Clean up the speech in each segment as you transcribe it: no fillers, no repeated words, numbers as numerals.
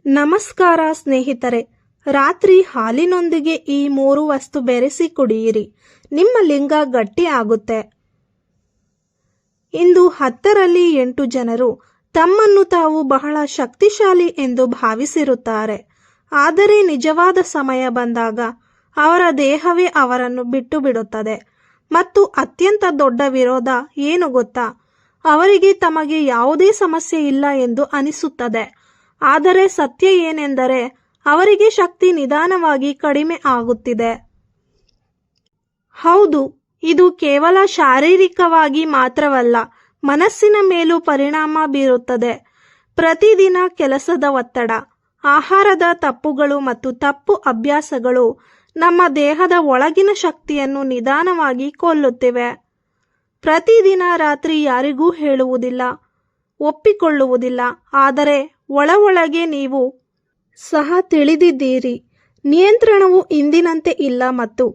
ನಮಸ್ಕಾರ ಸ್ನೇಹಿತರೆ. ರಾತ್ರಿ ಹಾಲಿನೊಂದಿಗೆ ಈ 3 ವಸ್ತು ಬೆರೆಸಿ ಕುಡಿಯಿರಿ. ನಿಮ್ಮ ಲಿಂಗ ಗಟ್ಟಿ ಆಗುತ್ತೆ. ಇಂದು 10ರಲ್ಲಿ 8 ಜನರು ತಮ್ಮನ್ನು ತಾವು ಬಹಳ ಶಕ್ತಿಶಾಲಿ ಎಂದು ಭಾವಿಸಿರುತ್ತಾರೆ. ಆದರೆ ನಿಜವಾದ ಸಮಯ ಬಂದಾಗ ಅವರ ದೇಹವೇ ಅವರನ್ನು ಬಿಟ್ಟು ಬಿಡುತ್ತದೆ. ಮತ್ತು ಅತ್ಯಂತ ದೊಡ್ಡ ವಿರೋಧ ಏನು ಗೊತ್ತಾ? ಅವರಿಗೆ ತಮಗೆ ಯಾವುದೇ ಸಮಸ್ಯೆ ಇಲ್ಲ ಎಂದು ಅನಿಸುತ್ತದೆ. ಆದರೆ ಸತ್ಯ ಏನೆಂದರೆ ಅವರಿಗೆ ಶಕ್ತಿ ನಿಧಾನವಾಗಿ ಕಡಿಮೆ ಆಗುತ್ತಿದೆ. ಹೌದು, ಇದು ಕೇವಲ ಶಾರೀರಿಕವಾಗಿ ಮಾತ್ರವಲ್ಲ, ಮನಸ್ಸಿನ ಮೇಲೂ ಪರಿಣಾಮ ಬೀರುತ್ತದೆ. ಪ್ರತಿದಿನ ಕೆಲಸದ ಒತ್ತಡ, ಆಹಾರದ ತಪ್ಪುಗಳು ಮತ್ತು ತಪ್ಪು ಅಭ್ಯಾಸಗಳು ನಮ್ಮ ದೇಹದ ಒಳಗಿನ ಶಕ್ತಿಯನ್ನು ನಿಧಾನವಾಗಿ ಕೊಲ್ಲುತ್ತಿವೆ. ಪ್ರತಿದಿನ ರಾತ್ರಿ ಯಾರಿಗೂ ಹೇಳುವುದಿಲ್ಲ, ಒಪ್ಪಿಕೊಳ್ಳುವುದಿಲ್ಲ, ಆದರೆ ಒಳಗೆ ನೀವು ಸಹ ತಿಳಿದಿದ್ದೀರಿ. ನಿಯಂತ್ರಣವು ಇಂದಿನಂತೆ ಇಲ್ಲ ಮತ್ತು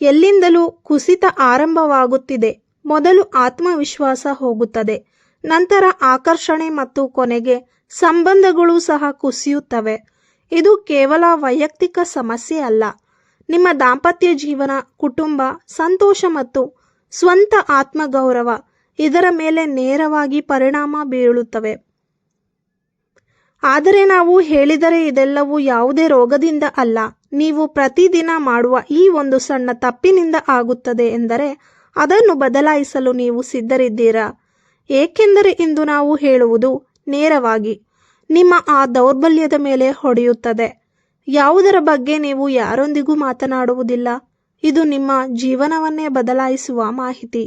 ಎಲ್ಲಿಂದಲೂ ಕುಸಿತ ಆರಂಭವಾಗುತ್ತಿದೆ. ಮೊದಲು ಆತ್ಮವಿಶ್ವಾಸ ಹೋಗುತ್ತದೆ, ನಂತರ ಆಕರ್ಷಣೆ ಮತ್ತು ಕೊನೆಗೆ ಸಂಬಂಧಗಳು ಸಹ ಕುಸಿಯುತ್ತವೆ. ಇದು ಕೇವಲ ವೈಯಕ್ತಿಕ ಸಮಸ್ಯೆ ಅಲ್ಲ. ನಿಮ್ಮ ದಾಂಪತ್ಯ ಜೀವನ, ಕುಟುಂಬ, ಸಂತೋಷ ಮತ್ತು ಸ್ವಂತ ಆತ್ಮಗೌರವ ಇದರ ಮೇಲೆ ನೇರವಾಗಿ ಪರಿಣಾಮ ಬೀಳುತ್ತವೆ. ಆದರೆ ನಾವು ಹೇಳಿದರೆ ಇದೆಲ್ಲವೂ ಯಾವುದೇ ರೋಗದಿಂದ ಅಲ್ಲ, ನೀವು ಪ್ರತಿದಿನ ಮಾಡುವ ಈ ಒಂದು ಸಣ್ಣ ತಪ್ಪಿನಿಂದ ಆಗುತ್ತದೆ ಎಂದರೆ ಅದನ್ನು ಬದಲಾಯಿಸಲು ನೀವು ಸಿದ್ಧರಿದ್ದೀರಾ? ಏಕೆಂದರೆ ಇಂದು ನಾವು ಹೇಳುವುದು ನೇರವಾಗಿ ನಿಮ್ಮ ಆ ದೌರ್ಬಲ್ಯದ ಮೇಲೆ ಹೊಡೆಯುತ್ತದೆ. ಯಾವುದರ ಬಗ್ಗೆ ನೀವು ಯಾರೊಂದಿಗೂ ಮಾತನಾಡುವುದಿಲ್ಲ. ಇದು ನಿಮ್ಮ ಜೀವನವನ್ನೇ ಬದಲಾಯಿಸುವ ಮಾಹಿತಿ.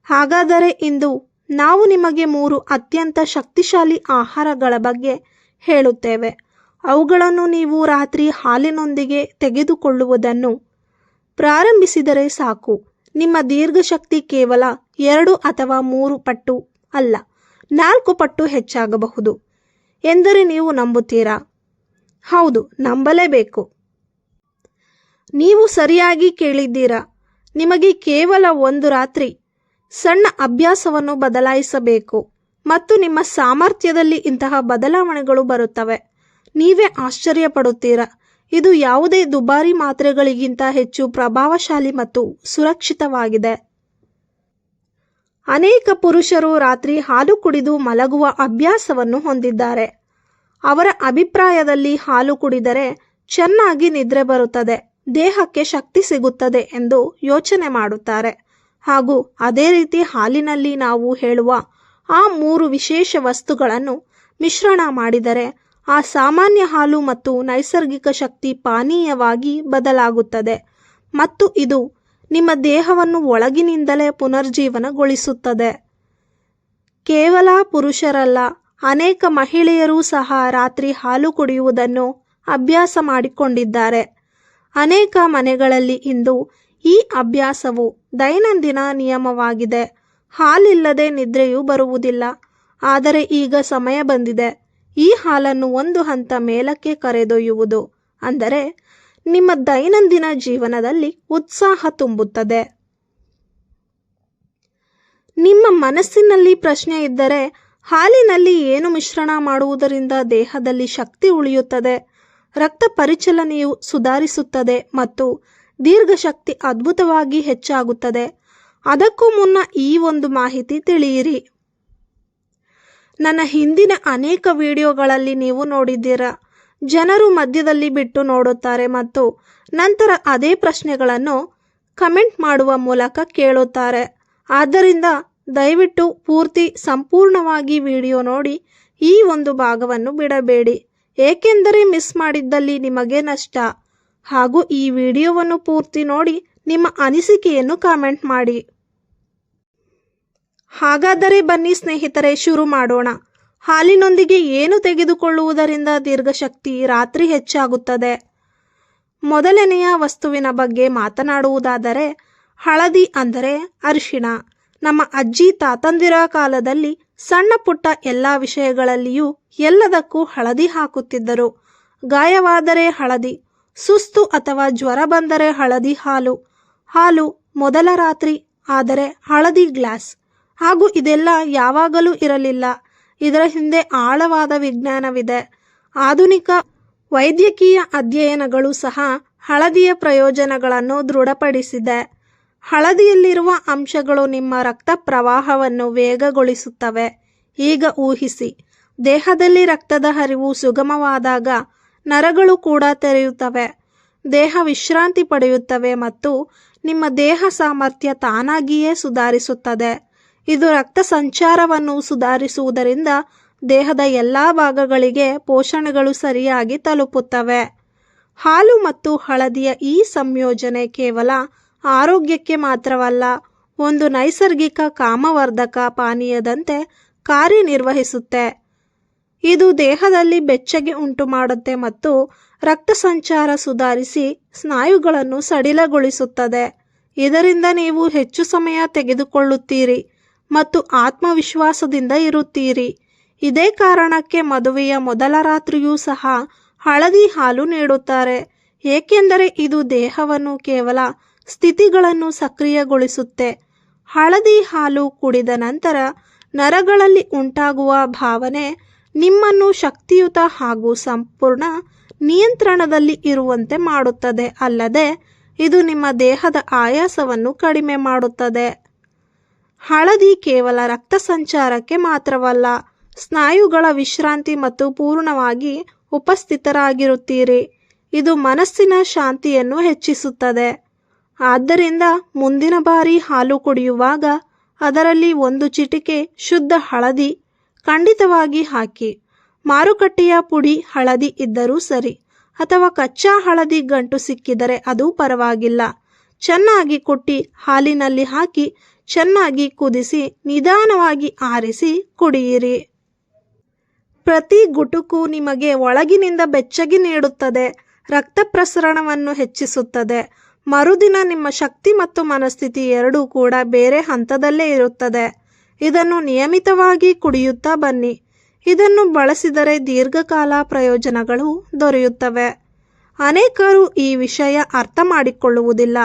ಹಾಗಾದರೆ ಇಂದು ನಾವು ನಿಮಗೆ 3 ಅತ್ಯಂತ ಶಕ್ತಿಶಾಲಿ ಆಹಾರಗಳ ಬಗ್ಗೆ ಹೇಳುತ್ತೇವೆ. ಅವುಗಳನ್ನು ನೀವು ರಾತ್ರಿ ಹಾಲಿನೊಂದಿಗೆ ತೆಗೆದುಕೊಳ್ಳುವುದನ್ನು ಪ್ರಾರಂಭಿಸಿದರೆ ಸಾಕು, ನಿಮ್ಮ ದೀರ್ಘಶಕ್ತಿ ಕೇವಲ 2 ಅಥವಾ 3 ಪಟ್ಟು ಅಲ್ಲ, 4 ಪಟ್ಟು ಹೆಚ್ಚಾಗಬಹುದು ಎಂದರೆ ನೀವು ನಂಬುತ್ತೀರಾ? ಹೌದು, ನಂಬಲೇಬೇಕು. ನೀವು ಸರಿಯಾಗಿ ಕೇಳಿದ್ದೀರಾ. ನಿಮಗೆ ಕೇವಲ 1 ರಾತ್ರಿ ಸಣ್ಣ ಅಭ್ಯಾಸವನ್ನು ಬದಲಾಯಿಸಬೇಕು ಮತ್ತು ನಿಮ್ಮ ಸಾಮರ್ಥ್ಯದಲ್ಲಿ ಇಂತಹ ಬದಲಾವಣೆಗಳು ಬರುತ್ತವೆ. ನೀವೇ ಆಶ್ಚರ್ಯ ಪಡುತ್ತೀರಾ. ಇದು ಯಾವುದೇ ದುಬಾರಿ ಮಾತ್ರೆಗಳಿಗಿಂತ ಹೆಚ್ಚು ಪ್ರಭಾವಶಾಲಿ ಮತ್ತು ಸುರಕ್ಷಿತವಾಗಿದೆ. ಅನೇಕ ಪುರುಷರು ರಾತ್ರಿ ಹಾಲು ಕುಡಿದು ಮಲಗುವ ಅಭ್ಯಾಸವನ್ನು ಹೊಂದಿದ್ದಾರೆ. ಅವರ ಅಭಿಪ್ರಾಯದಲ್ಲಿ ಹಾಲು ಕುಡಿದರೆ ಚೆನ್ನಾಗಿ ನಿದ್ರೆ ಬರುತ್ತದೆ, ದೇಹಕ್ಕೆ ಶಕ್ತಿ ಸಿಗುತ್ತದೆ ಎಂದು ಯೋಚನೆ ಮಾಡುತ್ತಾರೆ. ಹಾಗೂ ಅದೇ ರೀತಿ ಹಾಲಿನಲ್ಲಿ ನಾವು ಹೇಳುವ ಆ 3 ವಿಶೇಷ ವಸ್ತುಗಳನ್ನು ಮಿಶ್ರಣ ಮಾಡಿದರೆ ಆ ಸಾಮಾನ್ಯ ಹಾಲು ಮತ್ತು ನೈಸರ್ಗಿಕ ಶಕ್ತಿ ಪಾನೀಯವಾಗಿ ಬದಲಾಗುತ್ತದೆ ಮತ್ತು ಇದು ನಿಮ್ಮ ದೇಹವನ್ನು ಒಳಗಿನಿಂದಲೇ ಪುನರ್ಜೀವನಗೊಳಿಸುತ್ತದೆ. ಕೇವಲ ಪುರುಷರಲ್ಲ, ಅನೇಕ ಮಹಿಳೆಯರೂ ಸಹ ರಾತ್ರಿ ಹಾಲು ಕುಡಿಯುವುದನ್ನು ಅಭ್ಯಾಸ ಮಾಡಿಕೊಂಡಿದ್ದಾರೆ. ಅನೇಕ ಮನೆಗಳಲ್ಲಿ ಇಂದು ಈ ಅಭ್ಯಾಸವು ದೈನಂದಿನ ನಿಯಮವಾಗಿದೆ. ಹಾಲಿಲ್ಲದೆ ನಿದ್ರೆಯೂ ಬರುವುದಿಲ್ಲ. ಆದರೆ ಈಗ ಸಮಯ ಬಂದಿದೆ ಈ ಹಾಲನ್ನು ಒಂದು ಹಂತ ಮೇಲಕ್ಕೆ ಕರೆದೊಯ್ಯುವುದು. ಅಂದರೆ ನಿಮ್ಮ ದೈನಂದಿನ ಜೀವನದಲ್ಲಿ ಉತ್ಸಾಹ ತುಂಬುತ್ತದೆ. ನಿಮ್ಮ ಮನಸ್ಸಿನಲ್ಲಿ ಪ್ರಶ್ನೆ ಇದ್ದರೆ, ಹಾಲಿನಲ್ಲಿ ಏನು ಮಿಶ್ರಣ ಮಾಡುವುದರಿಂದ ದೇಹದಲ್ಲಿ ಶಕ್ತಿ ಉಳಿಯುತ್ತದೆ, ರಕ್ತ ಪರಿಚಲನೆಯು ಸುಧಾರಿಸುತ್ತದೆ ಮತ್ತು ದೀರ್ಘಶಕ್ತಿ ಅದ್ಭುತವಾಗಿ ಹೆಚ್ಚಾಗುತ್ತದೆ? ಅದಕ್ಕೂ ಮುನ್ನ ಈ ಒಂದು ಮಾಹಿತಿ ತಿಳಿಯಿರಿ. ನನ್ನ ಹಿಂದಿನ ಅನೇಕ ವಿಡಿಯೋಗಳಲ್ಲಿ ನೀವು ನೋಡಿದ್ದೀರಾ, ಜನರು ಮಧ್ಯದಲ್ಲಿ ಬಿಟ್ಟು ನೋಡುತ್ತಾರೆ ಮತ್ತು ನಂತರ ಅದೇ ಪ್ರಶ್ನೆಗಳನ್ನು ಕಮೆಂಟ್ ಮಾಡುವ ಮೂಲಕ ಕೇಳುತ್ತಾರೆ. ಆದ್ದರಿಂದ ದಯವಿಟ್ಟು ಸಂಪೂರ್ಣವಾಗಿ ವಿಡಿಯೋ ನೋಡಿ. ಈ ಒಂದು ಭಾಗವನ್ನು ಬಿಡಬೇಡಿ, ಏಕೆಂದರೆ ಮಿಸ್ ಮಾಡಿದ್ದಲ್ಲಿ ನಿಮಗೆ ನಷ್ಟ. ಹಾಗೂ ಈ ವಿಡಿಯೋವನ್ನು ಪೂರ್ತಿ ನೋಡಿ ನಿಮ್ಮ ಅನಿಸಿಕೆಯನ್ನು ಕಾಮೆಂಟ್ ಮಾಡಿ. ಹಾಗಾದರೆ ಬನ್ನಿ ಸ್ನೇಹಿತರೆ, ಶುರು ಮಾಡೋಣ. ಹಾಲಿನೊಂದಿಗೆ ಏನು ತೆಗೆದುಕೊಳ್ಳುವುದರಿಂದ ದೀರ್ಘಶಕ್ತಿ ರಾತ್ರಿ ಹೆಚ್ಚಾಗುತ್ತದೆ? ಮೊದಲನೆಯ ವಸ್ತುವಿನ ಬಗ್ಗೆ ಮಾತನಾಡುವುದಾದರೆ, ಹಳದಿ ಅಂದರೆ ಅರಿಶಿಣ. ನಮ್ಮ ಅಜ್ಜಿ ತಾತಂದಿರ ಕಾಲದಲ್ಲಿ ಸಣ್ಣ ಪುಟ್ಟ ಎಲ್ಲ ವಿಷಯಗಳಲ್ಲಿಯೂ ಎಲ್ಲದಕ್ಕೂ ಹಳದಿ ಹಾಕುತ್ತಿದ್ದರು. ಗಾಯವಾದರೆ ಹಳದಿ, ಸುಸ್ತು ಅಥವಾ ಜ್ವರ ಬಂದರೆ ಹಳದಿ ಹಾಲು ಮೊದಲ ರಾತ್ರಿ, ಆದರೆ ಹಳದಿ ಗ್ಲಾಸ್. ಹಾಗೂ ಇದೆಲ್ಲ ಯಾವಾಗಲೂ ಇರಲಿಲ್ಲ. ಇದರ ಹಿಂದೆ ಆಳವಾದ ವಿಜ್ಞಾನವಿದೆ. ಆಧುನಿಕ ವೈದ್ಯಕೀಯ ಅಧ್ಯಯನಗಳು ಸಹ ಹಳದಿಯ ಪ್ರಯೋಜನಗಳನ್ನು ದೃಢಪಡಿಸಿದೆ. ಹಳದಿಯಲ್ಲಿರುವ ಅಂಶಗಳು ನಿಮ್ಮ ರಕ್ತ ಪ್ರವಾಹವನ್ನು ವೇಗಗೊಳಿಸುತ್ತವೆ. ಈಗ ಊಹಿಸಿ, ದೇಹದಲ್ಲಿ ರಕ್ತದ ಹರಿವು ಸುಗಮವಾದಾಗ ನರಗಳು ಕೂಡ ತೆರೆಯುತ್ತವೆ, ದೇಹ ವಿಶ್ರಾಂತಿ ಪಡೆಯುತ್ತವೆ ಮತ್ತು ನಿಮ್ಮ ದೇಹ ಸಾಮರ್ಥ್ಯ ತಾನಾಗಿಯೇ ಸುಧಾರಿಸುತ್ತದೆ. ಇದು ರಕ್ತ ಸಂಚಾರವನ್ನು ಸುಧಾರಿಸುವುದರಿಂದ ದೇಹದ ಎಲ್ಲ ಭಾಗಗಳಿಗೆ ಪೋಷಣೆಗಳು ಸರಿಯಾಗಿ ತಲುಪುತ್ತವೆ. ಹಾಲು ಮತ್ತು ಹಳದಿಯ ಈ ಸಂಯೋಜನೆ ಕೇವಲ ಆರೋಗ್ಯಕ್ಕೆ ಮಾತ್ರವಲ್ಲ, ಒಂದು ನೈಸರ್ಗಿಕ ಕಾಮವರ್ಧಕ ಪಾನೀಯದಂತೆ ಕಾರ್ಯನಿರ್ವಹಿಸುತ್ತೆ. ಇದು ದೇಹದಲ್ಲಿ ಬೆಚ್ಚಗೆ ಉಂಟುಮಾಡುತ್ತೆ ಮತ್ತು ರಕ್ತ ಸಂಚಾರ ಸುಧಾರಿಸಿ ಸ್ನಾಯುಗಳನ್ನು ಸಡಿಲಗೊಳಿಸುತ್ತದೆ. ಇದರಿಂದ ನೀವು ಹೆಚ್ಚು ಸಮಯ ತೆಗೆದುಕೊಳ್ಳುತ್ತೀರಿ ಮತ್ತು ಆತ್ಮವಿಶ್ವಾಸದಿಂದ ಇರುತ್ತೀರಿ. ಇದೇ ಕಾರಣಕ್ಕೆ ಮದುವೆಯ ಮೊದಲ ರಾತ್ರಿಯೂ ಸಹ ಹಳದಿ ಹಾಲು ನೀಡುತ್ತಾರೆ, ಏಕೆಂದರೆ ಇದು ದೇಹವನ್ನು ಕೇವಲ ಸ್ಥಿತಿಗಳನ್ನು ಸಕ್ರಿಯಗೊಳಿಸುತ್ತೆ. ಹಳದಿ ಹಾಲು ಕುಡಿದ ನಂತರ ನರಗಳಲ್ಲಿ ಉಂಟಾಗುವ ಭಾವನೆ ನಿಮ್ಮನ್ನು ಶಕ್ತಿಯುತ ಹಾಗೂ ಸಂಪೂರ್ಣ ನಿಯಂತ್ರಣದಲ್ಲಿ ಇರುವಂತೆ ಮಾಡುತ್ತದೆ, ಅಲ್ಲದೆ ಇದು ನಿಮ್ಮ ದೇಹದ ಆಯಾಸವನ್ನು ಕಡಿಮೆ ಮಾಡುತ್ತದೆ. ಹಳದಿ ಕೇವಲ ರಕ್ತ ಸಂಚಾರಕ್ಕೆ ಮಾತ್ರವಲ್ಲ, ಸ್ನಾಯುಗಳ ವಿಶ್ರಾಂತಿ ಮತ್ತು ಪೂರ್ಣವಾಗಿ ಉಪಸ್ಥಿತರಾಗಿರುತ್ತೀರಿ. ಇದು ಮನಸ್ಸಿನ ಶಾಂತಿಯನ್ನು ಹೆಚ್ಚಿಸುತ್ತದೆ. ಆದ್ದರಿಂದ ಮುಂದಿನ ಬಾರಿ ಹಾಲು ಕುಡಿಯುವಾಗ ಅದರಲ್ಲಿ ಒಂದು ಚಿಟಿಕೆ ಶುದ್ಧ ಹಳದಿ ಖಂಡಿತವಾಗಿ ಹಾಕಿ. ಮಾರುಕಟ್ಟೆಯ ಪುಡಿ ಹಳದಿ ಇದ್ದರೂ ಸರಿ, ಅಥವಾ ಕಚ್ಚಾ ಹಳದಿ ಗಂಟು ಸಿಕ್ಕಿದರೆ ಅದು ಪರವಾಗಿಲ್ಲ. ಚೆನ್ನಾಗಿ ಕುಟ್ಟಿ ಹಾಲಿನಲ್ಲಿ ಹಾಕಿ ಚೆನ್ನಾಗಿ ಕುದಿಸಿ ನಿಧಾನವಾಗಿ ಆರಿಸಿ ಕುಡಿಯಿರಿ. ಪ್ರತಿ ಗುಟುಕು ನಿಮಗೆ ಒಳಗಿನಿಂದ ಬೆಚ್ಚಗೆ ನೀಡುತ್ತದೆ, ರಕ್ತ ಪ್ರಸರಣವನ್ನು ಹೆಚ್ಚಿಸುತ್ತದೆ. ಮರುದಿನ ನಿಮ್ಮ ಶಕ್ತಿ ಮತ್ತು ಮನಸ್ಥಿತಿ ಎರಡೂ ಕೂಡ ಬೇರೆ ಹಂತದಲ್ಲೇ ಇರುತ್ತದೆ. ಇದನ್ನು ನಿಯಮಿತವಾಗಿ ಕುಡಿಯುತ್ತಾ ಬನ್ನಿ. ಇದನ್ನು ಬಳಸಿದರೆ ದೀರ್ಘಕಾಲ ಪ್ರಯೋಜನಗಳು ದೊರೆಯುತ್ತವೆ. ಅನೇಕರು ಈ ವಿಷಯ ಅರ್ಥ ಮಾಡಿಕೊಳ್ಳುವುದಿಲ್ಲ.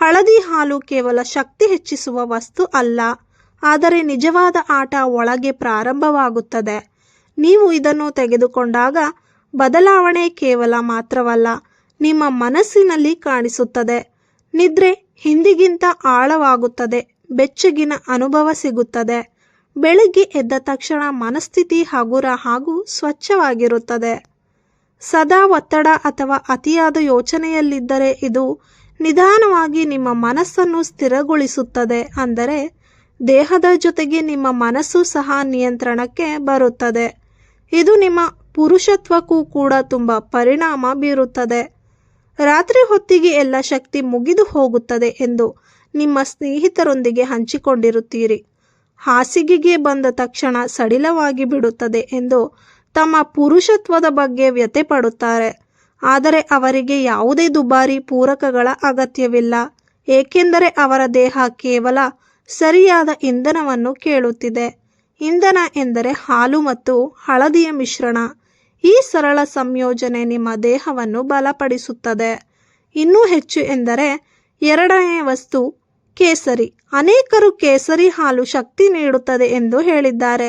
ಹಳದಿ ಹಾಲು ಕೇವಲ ಶಕ್ತಿ ಹೆಚ್ಚಿಸುವ ವಸ್ತು ಅಲ್ಲ, ಆದರೆ ನಿಜವಾದ ಆಟ ಒಳಗೆ ಪ್ರಾರಂಭವಾಗುತ್ತದೆ. ನೀವು ಇದನ್ನು ತೆಗೆದುಕೊಂಡಾಗ ಬದಲಾವಣೆ ಕೇವಲ ಮಾತ್ರವಲ್ಲ, ನಿಮ್ಮ ಮನಸ್ಸಿನಲ್ಲಿ ಕಾಣಿಸುತ್ತದೆ. ನಿದ್ರೆ ಹಿಂದಿಗಿಂತ ಆಳವಾಗುತ್ತದೆ, ಬೆಚ್ಚಗಿನ ಅನುಭವ ಸಿಗುತ್ತದೆ. ಬೆಳಿಗ್ಗೆ ಎದ್ದ ತಕ್ಷಣ ಮನಸ್ಥಿತಿ ಹಗುರ ಹಾಗೂ ಸ್ವಚ್ಛವಾಗಿರುತ್ತದೆ. ಸದಾ ಒತ್ತಡ ಅಥವಾ ಅತಿಯಾದ ಯೋಚನೆಯಲ್ಲಿದ್ದರೆ ಇದು ನಿಧಾನವಾಗಿ ನಿಮ್ಮ ಮನಸ್ಸನ್ನು ಸ್ಥಿರಗೊಳಿಸುತ್ತದೆ. ಅಂದರೆ ದೇಹದ ಜೊತೆಗೆ ನಿಮ್ಮ ಮನಸ್ಸು ಸಹ ನಿಯಂತ್ರಣಕ್ಕೆ ಬರುತ್ತದೆ. ಇದು ನಿಮ್ಮ ಪುರುಷತ್ವಕ್ಕೂ ಕೂಡ ತುಂಬ ಪರಿಣಾಮ ಬೀರುತ್ತದೆ. ರಾತ್ರಿ ಹೊತ್ತಿಗೆ ಎಲ್ಲ ಶಕ್ತಿ ಮುಗಿದು ಹೋಗುತ್ತದೆ ಎಂದು ನಿಮ್ಮ ಸ್ನೇಹಿತರೊಂದಿಗೆ ಹಂಚಿಕೊಂಡಿರುತ್ತೀರಿ. ಹಾಸಿಗೆಗೆ ಬಂದ ತಕ್ಷಣ ಸಡಿಲವಾಗಿ ಬಿಡುತ್ತದೆ ಎಂದು ತಮ್ಮ ಪುರುಷತ್ವದ ಬಗ್ಗೆ ವ್ಯಥೆ ಪಡುತ್ತಾರೆ. ಆದರೆ ಅವರಿಗೆ ಯಾವುದೇ ದುಬಾರಿ ಪೂರಕಗಳ ಅಗತ್ಯವಿಲ್ಲ, ಏಕೆಂದರೆ ಅವರ ದೇಹ ಕೇವಲ ಸರಿಯಾದ ಇಂಧನವನ್ನು ಕೇಳುತ್ತಿದೆ. ಇಂಧನ ಎಂದರೆ ಹಾಲು ಮತ್ತು ಹಳದಿಯ ಮಿಶ್ರಣ. ಈ ಸರಳ ಸಂಯೋಜನೆ ನಿಮ್ಮ ದೇಹವನ್ನು ಬಲಪಡಿಸುತ್ತದೆ. ಇನ್ನೂ ಹೆಚ್ಚು ಎಂದರೆ ಎರಡನೇ ವಸ್ತು ಕೇಸರಿ. ಅನೇಕರು ಕೇಸರಿ ಹಾಲು ಶಕ್ತಿ ನೀಡುತ್ತದೆ ಎಂದು ಹೇಳಿದ್ದಾರೆ,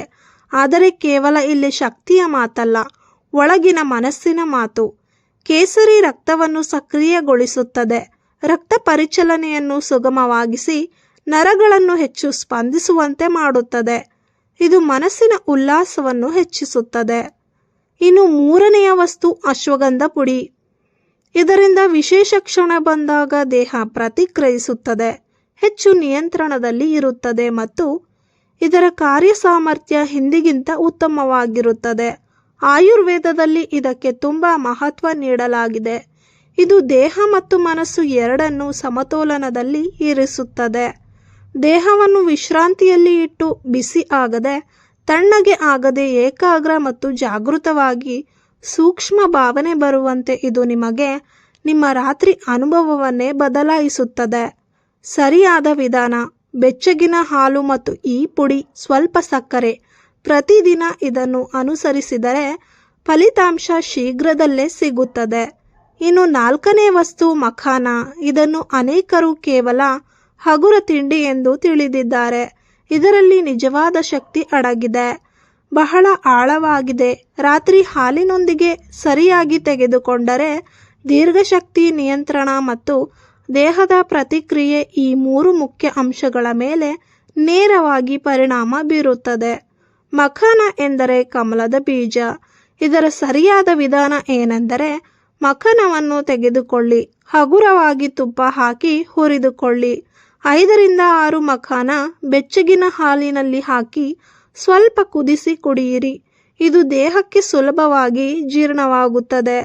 ಆದರೆ ಕೇವಲ ಇಲ್ಲಿ ಶಕ್ತಿಯ ಮಾತಲ್ಲ, ಒಳಗಿನ ಮನಸ್ಸಿನ ಮಾತು. ಕೇಸರಿ ರಕ್ತವನ್ನು ಸಕ್ರಿಯಗೊಳಿಸುತ್ತದೆ, ರಕ್ತ ಪರಿಚಲನೆಯನ್ನು ಸುಗಮವಾಗಿಸಿ ನರಗಳನ್ನು ಹೆಚ್ಚು ಸ್ಪಂದಿಸುವಂತೆ ಮಾಡುತ್ತದೆ. ಇದು ಮನಸ್ಸಿನ ಉಲ್ಲಾಸವನ್ನು ಹೆಚ್ಚಿಸುತ್ತದೆ. ಇನ್ನು ಮೂರನೆಯ ವಸ್ತು ಅಶ್ವಗಂಧ ಪುಡಿ. ಇದರಿಂದ ವಿಶೇಷ ಕ್ಷಣ ಬಂದಾಗ ದೇಹ ಪ್ರತಿಕ್ರಿಯಿಸುತ್ತದೆ, ಹೆಚ್ಚು ನಿಯಂತ್ರಣದಲ್ಲಿ ಇರುತ್ತದೆ ಮತ್ತು ಇದರ ಕಾರ್ಯಸಾಮರ್ಥ್ಯ ಹಿಂದಿಗಿಂತ ಉತ್ತಮವಾಗಿರುತ್ತದೆ. ಆಯುರ್ವೇದದಲ್ಲಿ ಇದಕ್ಕೆ ತುಂಬ ಮಹತ್ವ ನೀಡಲಾಗಿದೆ. ಇದು ದೇಹ ಮತ್ತು ಮನಸ್ಸು ಎರಡನ್ನೂ ಸಮತೋಲನದಲ್ಲಿ ಇರಿಸುತ್ತದೆ. ದೇಹವನ್ನು ವಿಶ್ರಾಂತಿಯಲ್ಲಿ ಇಟ್ಟು ಬಿಸಿ ಆಗದೆ, ತಣ್ಣಗೆ ಆಗದೆ ಏಕಾಗ್ರ ಮತ್ತು ಜಾಗೃತವಾಗಿ ಸೂಕ್ಷ್ಮ ಭಾವನೆ ಬರುವಂತೆ ಇದು ನಿಮಗೆ ನಿಮ್ಮ ರಾತ್ರಿ ಅನುಭವವನ್ನೇ ಬದಲಾಯಿಸುತ್ತದೆ. ಸರಿಯಾದ ವಿಧಾನ: ಬೆಚ್ಚಗಿನ ಹಾಲು ಮತ್ತು ಈ ಪುಡಿ, ಸ್ವಲ್ಪ ಸಕ್ಕರೆ. ಪ್ರತಿದಿನ ಇದನ್ನು ಅನುಸರಿಸಿದರೆ ಫಲಿತಾಂಶ ಶೀಘ್ರದಲ್ಲೇ ಸಿಗುತ್ತದೆ. ಇನ್ನು ನಾಲ್ಕನೇ ವಸ್ತು ಮಖಾನ. ಇದನ್ನು ಅನೇಕರು ಕೇವಲ ಹಗುರ ತಿಂಡಿ ಎಂದು ತಿಳಿದಿದ್ದಾರೆ. ಇದರಲ್ಲಿ ನಿಜವಾದ ಶಕ್ತಿ ಅಡಗಿದೆ. ಬಹಳ ಆಳವಾಗಿದೆ. ರಾತ್ರಿ ಹಾಲಿನೊಂದಿಗೆ ಸರಿಯಾಗಿ ತೆಗೆದುಕೊಂಡರೆ ದೀರ್ಘಶಕ್ತಿ, ನಿಯಂತ್ರಣ ಮತ್ತು ದೇಹದ ಪ್ರತಿಕ್ರಿಯೆ ಈ 3 ಮುಖ್ಯ ಅಂಶಗಳ ಮೇಲೆ ನೇರವಾಗಿ ಪರಿಣಾಮ ಬೀರುತ್ತದೆ. ಮಖಾನ ಎಂದರೆ ಕಮಲದ ಬೀಜ. ಇದರ ಸರಿಯಾದ ವಿಧಾನ ಏನೆಂದರೆ, ಮಖನವನ್ನು ತೆಗೆದುಕೊಳ್ಳಿ, ಹಗುರವಾಗಿ ತುಪ್ಪ ಹಾಕಿ ಹುರಿದುಕೊಳ್ಳಿ. 5 ರಿಂದ 6 ಮಖಾನ ಬೆಚ್ಚಗಿನ ಹಾಲಿನಲ್ಲಿ ಹಾಕಿ ಸ್ವಲ್ಪ ಕುದಿಸಿ ಕುಡಿಯಿರಿ. ಇದು ದೇಹಕ್ಕೆ ಸುಲಭವಾಗಿ ಜೀರ್ಣವಾಗುತ್ತದೆ.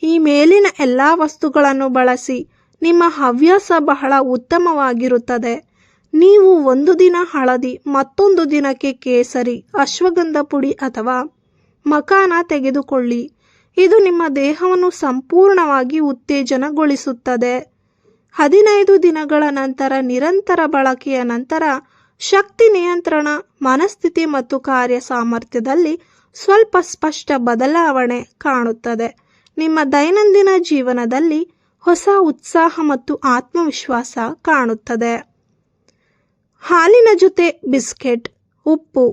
ಈ ಮೇಲಿನ ಎಲ್ಲ ವಸ್ತುಗಳನ್ನು ಬಳಸಿ ನಿಮ್ಮ ಹವ್ಯಾಸ ಬಹಳ ಉತ್ತಮವಾಗಿರುತ್ತದೆ. ನೀವು ಒಂದು ದಿನ ಹಳದಿ, ಮತ್ತೊಂದು ದಿನಕ್ಕೆ ಕೇಸರಿ, ಅಶ್ವಗಂಧ ಪುಡಿ ಅಥವಾ ಮಖಾನ ತೆಗೆದುಕೊಳ್ಳಿ. ಇದು ನಿಮ್ಮ ದೇಹವನ್ನು ಸಂಪೂರ್ಣವಾಗಿ ಉತ್ತೇಜನಗೊಳಿಸುತ್ತದೆ. 15 ದಿನಗಳ ನಂತರ ನಿರಂತರ ಬಳಕೆಯ ನಂತರ ಶಕ್ತಿ, ನಿಯಂತ್ರಣ, ಮನಸ್ಥಿತಿ ಮತ್ತು ಕಾರ್ಯ ಸಾಮರ್ಥ್ಯದಲ್ಲಿ ಸ್ವಲ್ಪ ಸ್ಪಷ್ಟ ಬದಲಾವಣೆ ಕಾಣುತ್ತದೆ. ನಿಮ್ಮ ದೈನಂದಿನ ಜೀವನದಲ್ಲಿ ಹೊಸ ಉತ್ಸಾಹ ಮತ್ತು ಆತ್ಮವಿಶ್ವಾಸ ಕಾಣುತ್ತದೆ. ಹಾಲಿನ ಜೊತೆ ಬಿಸ್ಕೆಟ್, ಉಪ್ಪು,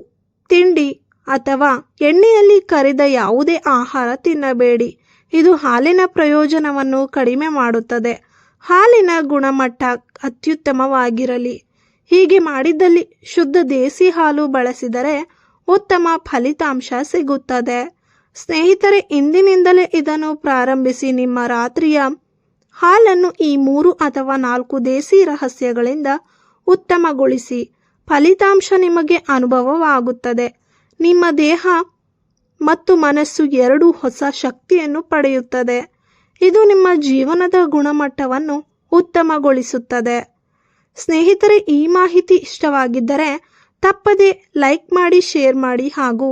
ತಿಂಡಿ ಅಥವಾ ಎಣ್ಣೆಯಲ್ಲಿ ಕರಿದ ಯಾವುದೇ ಆಹಾರ ತಿನ್ನಬೇಡಿ. ಇದು ಹಾಲಿನ ಪ್ರಯೋಜನವನ್ನು ಕಡಿಮೆ ಮಾಡುತ್ತದೆ. ಹಾಲಿನ ಗುಣಮಟ್ಟ ಅತ್ಯುತ್ತಮವಾಗಿರಲಿ. ಹೀಗೆ ಮಾಡಿದಲ್ಲಿ ಶುದ್ಧ ದೇಸಿ ಹಾಲು ಬಳಸಿದರೆ ಉತ್ತಮ ಫಲಿತಾಂಶ ಸಿಗುತ್ತದೆ. ಸ್ನೇಹಿತರೆ, ಇಂದಿನಿಂದಲೇ ಇದನ್ನು ಪ್ರಾರಂಭಿಸಿ. ನಿಮ್ಮ ರಾತ್ರಿಯ ಹಾಲನ್ನು ಈ 3 ಅಥವಾ 4 ದೇಸಿ ರಹಸ್ಯಗಳಿಂದ ಉತ್ತಮಗೊಳಿಸಿ. ಫಲಿತಾಂಶ ನಿಮಗೆ ಅನುಭವವಾಗುತ್ತದೆ. ನಿಮ್ಮ ದೇಹ ಮತ್ತು ಮನಸ್ಸು ಎರಡೂ ಹೊಸ ಶಕ್ತಿಯನ್ನು ಪಡೆಯುತ್ತದೆ. ಇದು ನಿಮ್ಮ ಜೀವನದ ಗುಣಮಟ್ಟವನ್ನು ಉತ್ತಮಗೊಳಿಸುತ್ತದೆ. ಸ್ನೇಹಿತರೆ, ಈ ಮಾಹಿತಿ ಇಷ್ಟವಾಗಿದ್ದರೆ ತಪ್ಪದೆ ಲೈಕ್ ಮಾಡಿ, ಶೇರ್ ಮಾಡಿ ಹಾಗೂ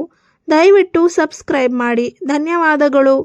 ದಯವಿಟ್ಟು ಸಬ್ಸ್ಕ್ರೈಬ್ ಮಾಡಿ. ಧನ್ಯವಾದಗಳು.